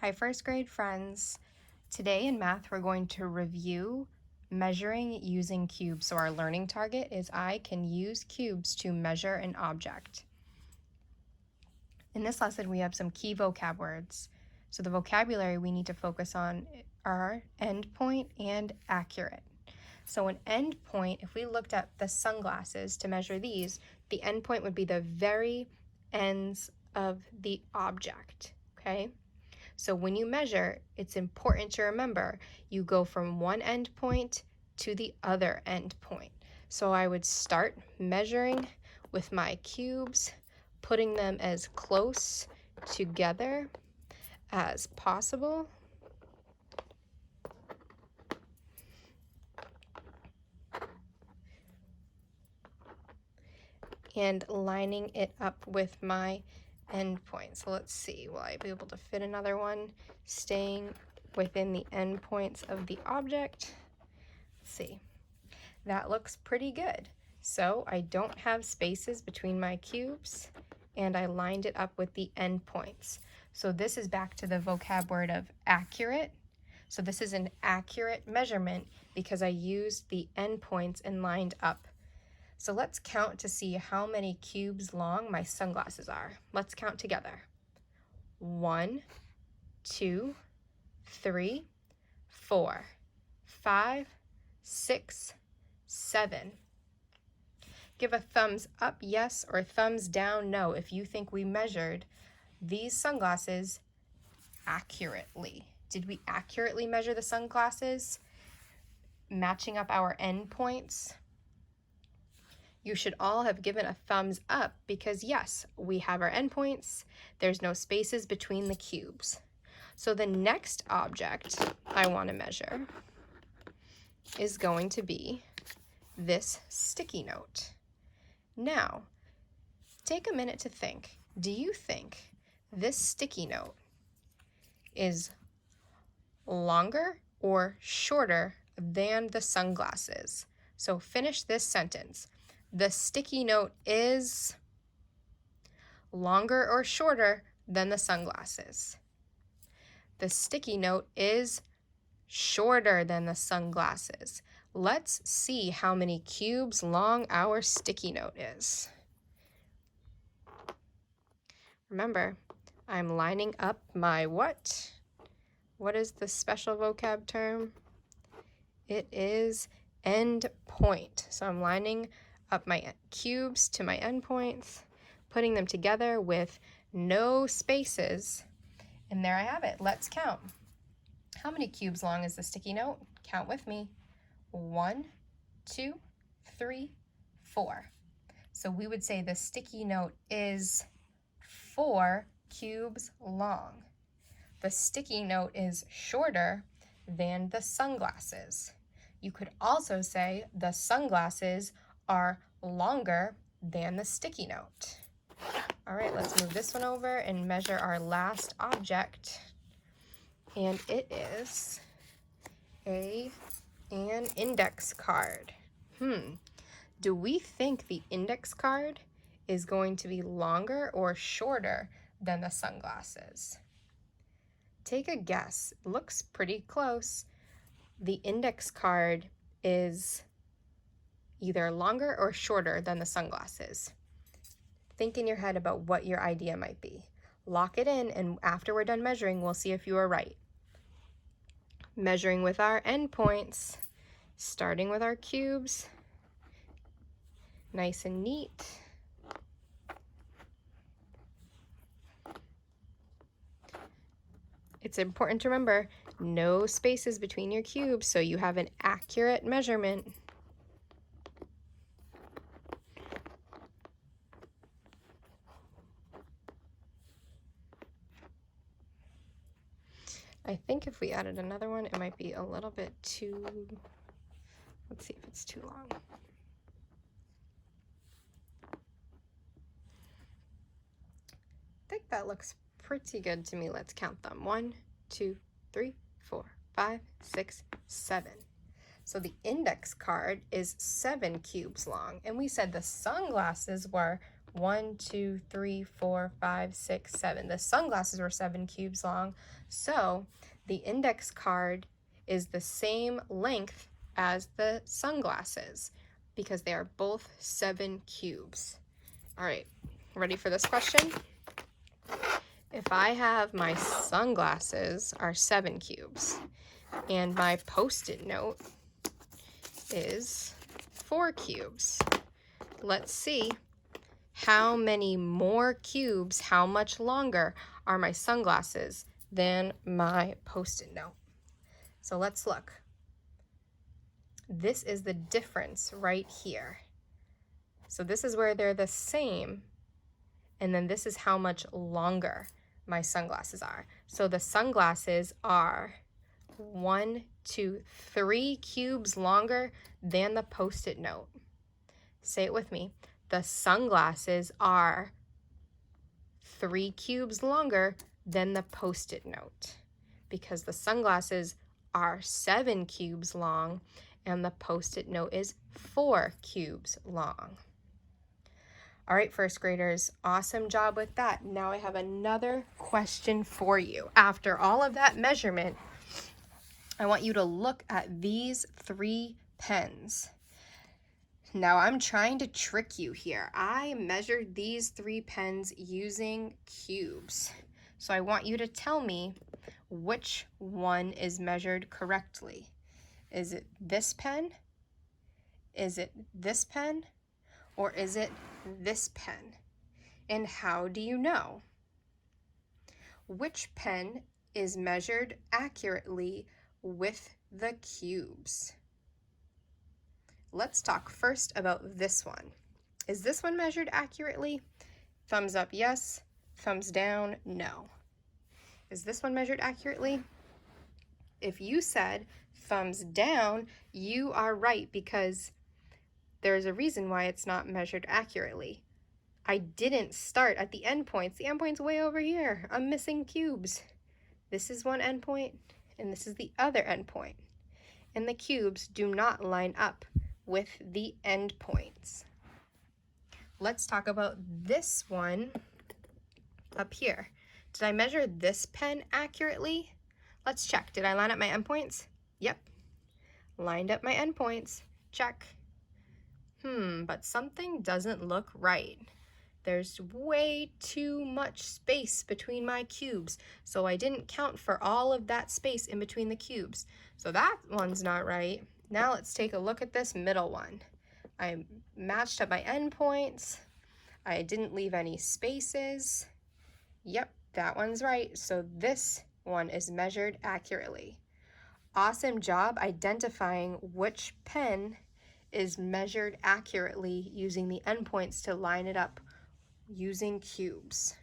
Hi, first grade friends. Today in math, we're going to review measuring using cubes. So our learning target is I can use cubes to measure an object. In this lesson, we have some key vocab words. So the vocabulary we need to focus on are endpoint and accurate. So an endpoint, if we looked at the sunglasses to measure these, the endpoint would be the very ends of the object, okay? So when you measure, it's important to remember you go from one endpoint to the other endpoint. So I would start measuring with my cubes, putting them as close together as possible. And lining it up with my endpoint. So let's see, will I be able to fit another one staying within the endpoints of the object? Let's see. That looks pretty good. So I don't have spaces between my cubes and I lined it up with the endpoints. So this is back to the vocab word of accurate. So this is an accurate measurement because I used the endpoints and lined up. So let's count to see how many cubes long my sunglasses are. Let's count together. 1, 2, 3, 4, 5, 6, 7. Give a thumbs up yes or thumbs down no if you think we measured these sunglasses accurately. Did we accurately measure the sunglasses? Matching up our endpoints? You should all have given a thumbs up because yes, we have our endpoints. There's no spaces between the cubes. So the next object I want to measure is going to be this sticky note. Now, take a minute to think. Do you think this sticky note is longer or shorter than the sunglasses? So finish this sentence. The sticky note is longer or shorter than the sunglasses. The sticky note is shorter than the sunglasses. Let's see how many cubes long our sticky note is. Remember, I'm lining up my what? What is the special vocab term? It is endpoint. So I'm lining up my cubes to my endpoints, putting them together with no spaces, and there I have it. Let's count. How many cubes long is the sticky note? Count with me. 1, 2, 3, 4. So we would say the sticky note is 4 cubes long. The sticky note is shorter than the sunglasses. You could also say the sunglasses are longer than the sticky note. All right, let's move this one over and measure our last object. And it is an index card. Do we think the index card is going to be longer or shorter than the sunglasses? Take a guess. It looks pretty close. The index card is either longer or shorter than the sunglasses. Think in your head about what your idea might be. Lock it in, and after we're done measuring, we'll see if you are right. Measuring with our endpoints, starting with our cubes, nice and neat. It's important to remember no spaces between your cubes so you have an accurate measurement. I think if we added another one, it might be a little bit too, let's see if it's too long. I think that looks pretty good to me. Let's count them. 1, 2, 3, 4, 5, 6, 7. So the index card is 7 cubes long, and we said the sunglasses were 1, 2, 3, 4, 5, 6, 7. The sunglasses were 7 cubes long, so the index card is the same length as the sunglasses because they are both 7 cubes. All right, ready for this question? If I have my sunglasses are 7 cubes and my Post-it note is 4 cubes, let's see how many more cubes, how much longer are my sunglasses than my Post-it note. So let's look. This is the difference right here. So this is where they're the same, and then this is how much longer my sunglasses are. So the sunglasses are 1, 2, 3 cubes longer than the Post-it note. Say it with me. The sunglasses are 3 cubes longer than the Post-it note because the sunglasses are 7 cubes long and the Post-it note is 4 cubes long. All right, first graders, awesome job with that. Now I have another question for you. After all of that measurement, I want you to look at these 3 pens. Now I'm trying to trick you here. I measured these 3 pens using cubes. So I want you to tell me which one is measured correctly. Is it this pen? Is it this pen? Or is it this pen? And how do you know? Which pen is measured accurately with the cubes? Let's talk first about this one. Is this one measured accurately? Thumbs up, yes. Thumbs down, no. Is this one measured accurately? If you said thumbs down, you are right because there's a reason why it's not measured accurately. I didn't start at the endpoints. The endpoint's way over here. I'm missing cubes. This is one endpoint, and this is the other endpoint. And the cubes do not line up with the endpoints. Let's talk about this one up here. Did I measure this pen accurately? Let's check. Did I line up my endpoints? Yep. Lined up my endpoints. Check. But something doesn't look right. There's way too much space between my cubes, so I didn't count for all of that space in between the cubes. So that one's not right. Now let's take a look at this middle one. I matched up my endpoints. I didn't leave any spaces. Yep, that one's right. So this one is measured accurately. Awesome job identifying which pen is measured accurately using the endpoints to line it up using cubes.